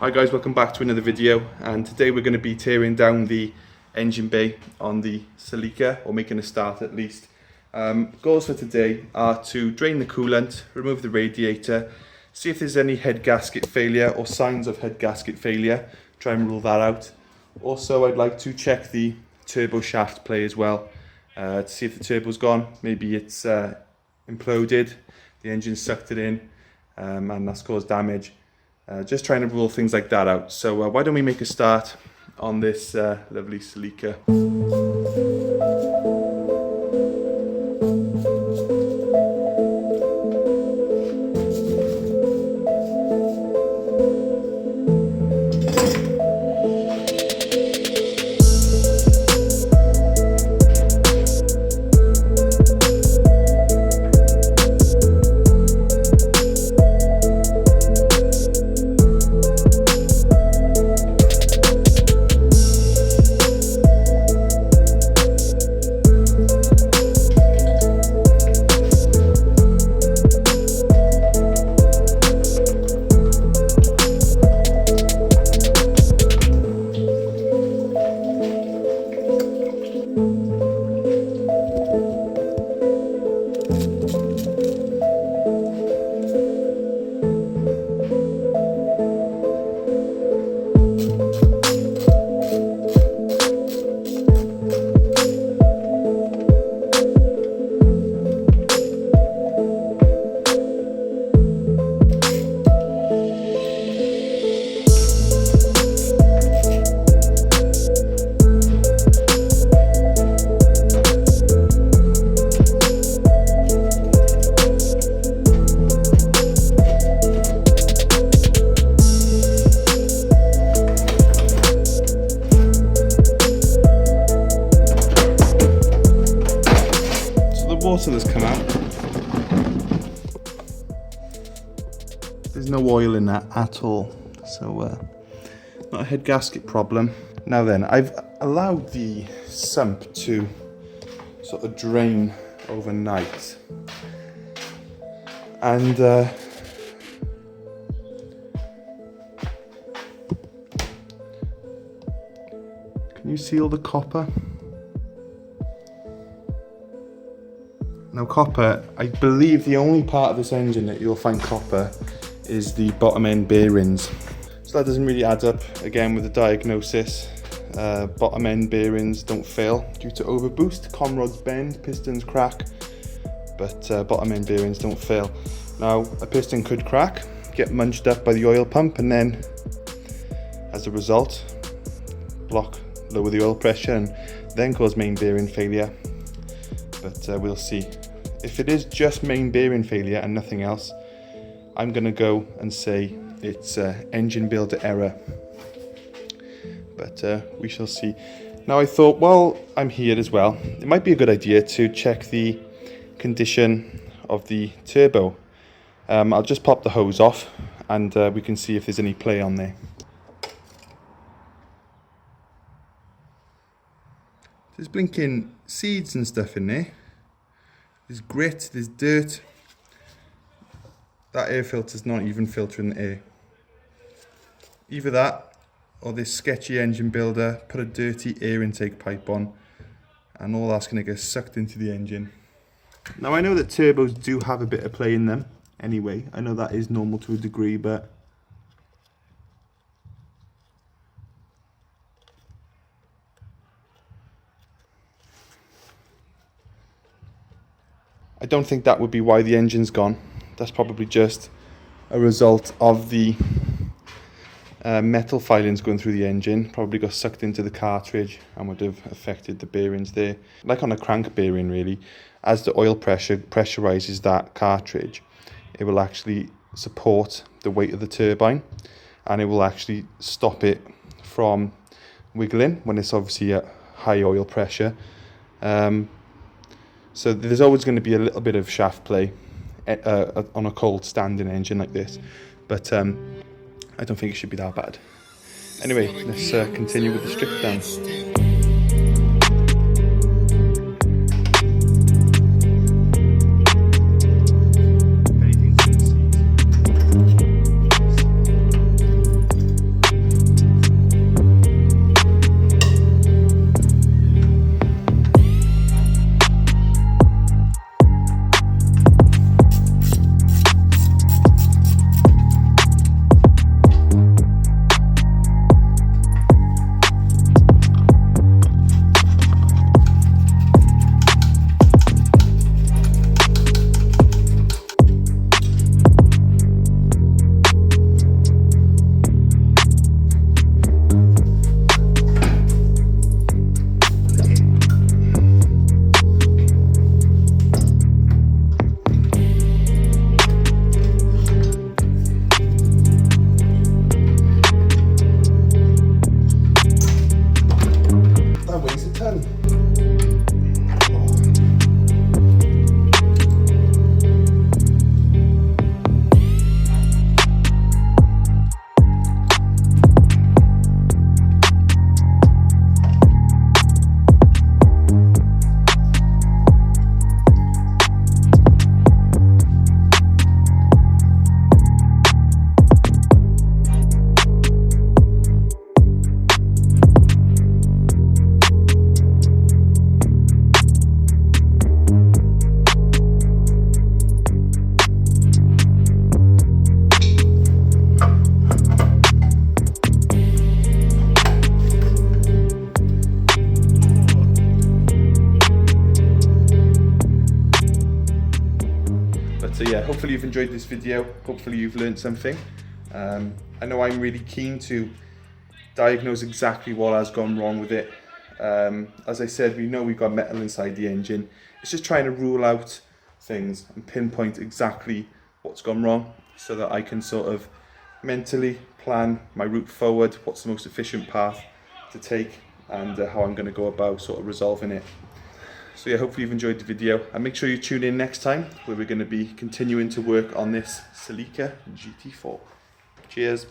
Hi guys, welcome back to another video, and today we're going to be tearing down the engine bay on the Celica, or making a start at least. Goals for today are to drain the coolant, remove the radiator, see if there's any head gasket failure or signs of head gasket failure, try and rule that out. Also, I'd like to check the turbo shaft play as well, to see if the turbo's gone. Maybe it's imploded, the engine sucked it in, and that's caused damage. Just trying to rule things like that out. So why don't we make a start on this lovely Celica. Water that's come out. There's no oil in that at all, so not a head gasket problem. Now then, I've allowed the sump to sort of drain overnight, and can you see all the copper? Now copper, I believe the only part of this engine that you'll find copper is the bottom end bearings. So that doesn't really add up. Again, with the diagnosis, bottom end bearings don't fail due to overboost. Con rods bend, pistons crack, but bottom end bearings don't fail. Now a piston could crack, get munched up by the oil pump, and then as a result, lower the oil pressure and then cause main bearing failure. But we'll see. If it is just main bearing failure and nothing else, I'm going to go and say it's engine builder error. But we shall see. Now I thought, well, I'm here as well. It might be a good idea to check the condition of the turbo. I'll just pop the hose off and we can see if there's any play on there. There's blinking seeds and stuff in there. There's grit, there's dirt. That air filter's not even filtering the air. Either that, or this sketchy engine builder put a dirty air intake pipe on, and all that's going to get sucked into the engine. Now I know that turbos do have a bit of play in them anyway. I know that is normal to a degree, but I don't think that would be why the engine's gone. That's probably just a result of the metal filings going through the engine. Probably got sucked into the cartridge and would have affected the bearings there. Like on a crank bearing really, as the oil pressure pressurizes that cartridge, it will actually support the weight of the turbine, and it will actually stop it from wiggling when it's obviously at high oil pressure. So there's always going to be a little bit of shaft play on a cold standing engine like this, but I don't think it should be that bad. Anyway, let's continue with the strip down. hopefully you've enjoyed this video. Hopefully you've learned something. I know I'm really keen to diagnose exactly what has gone wrong with it. As I said, we know we've got metal inside the engine. It's just trying to rule out things and pinpoint exactly what's gone wrong so that I can sort of mentally plan my route forward, what's the most efficient path to take, and how I'm going to go about sort of resolving it. So yeah, hopefully you've enjoyed the video, and make sure you tune in next time where we're going to be continuing to work on this Celica GT4. Cheers.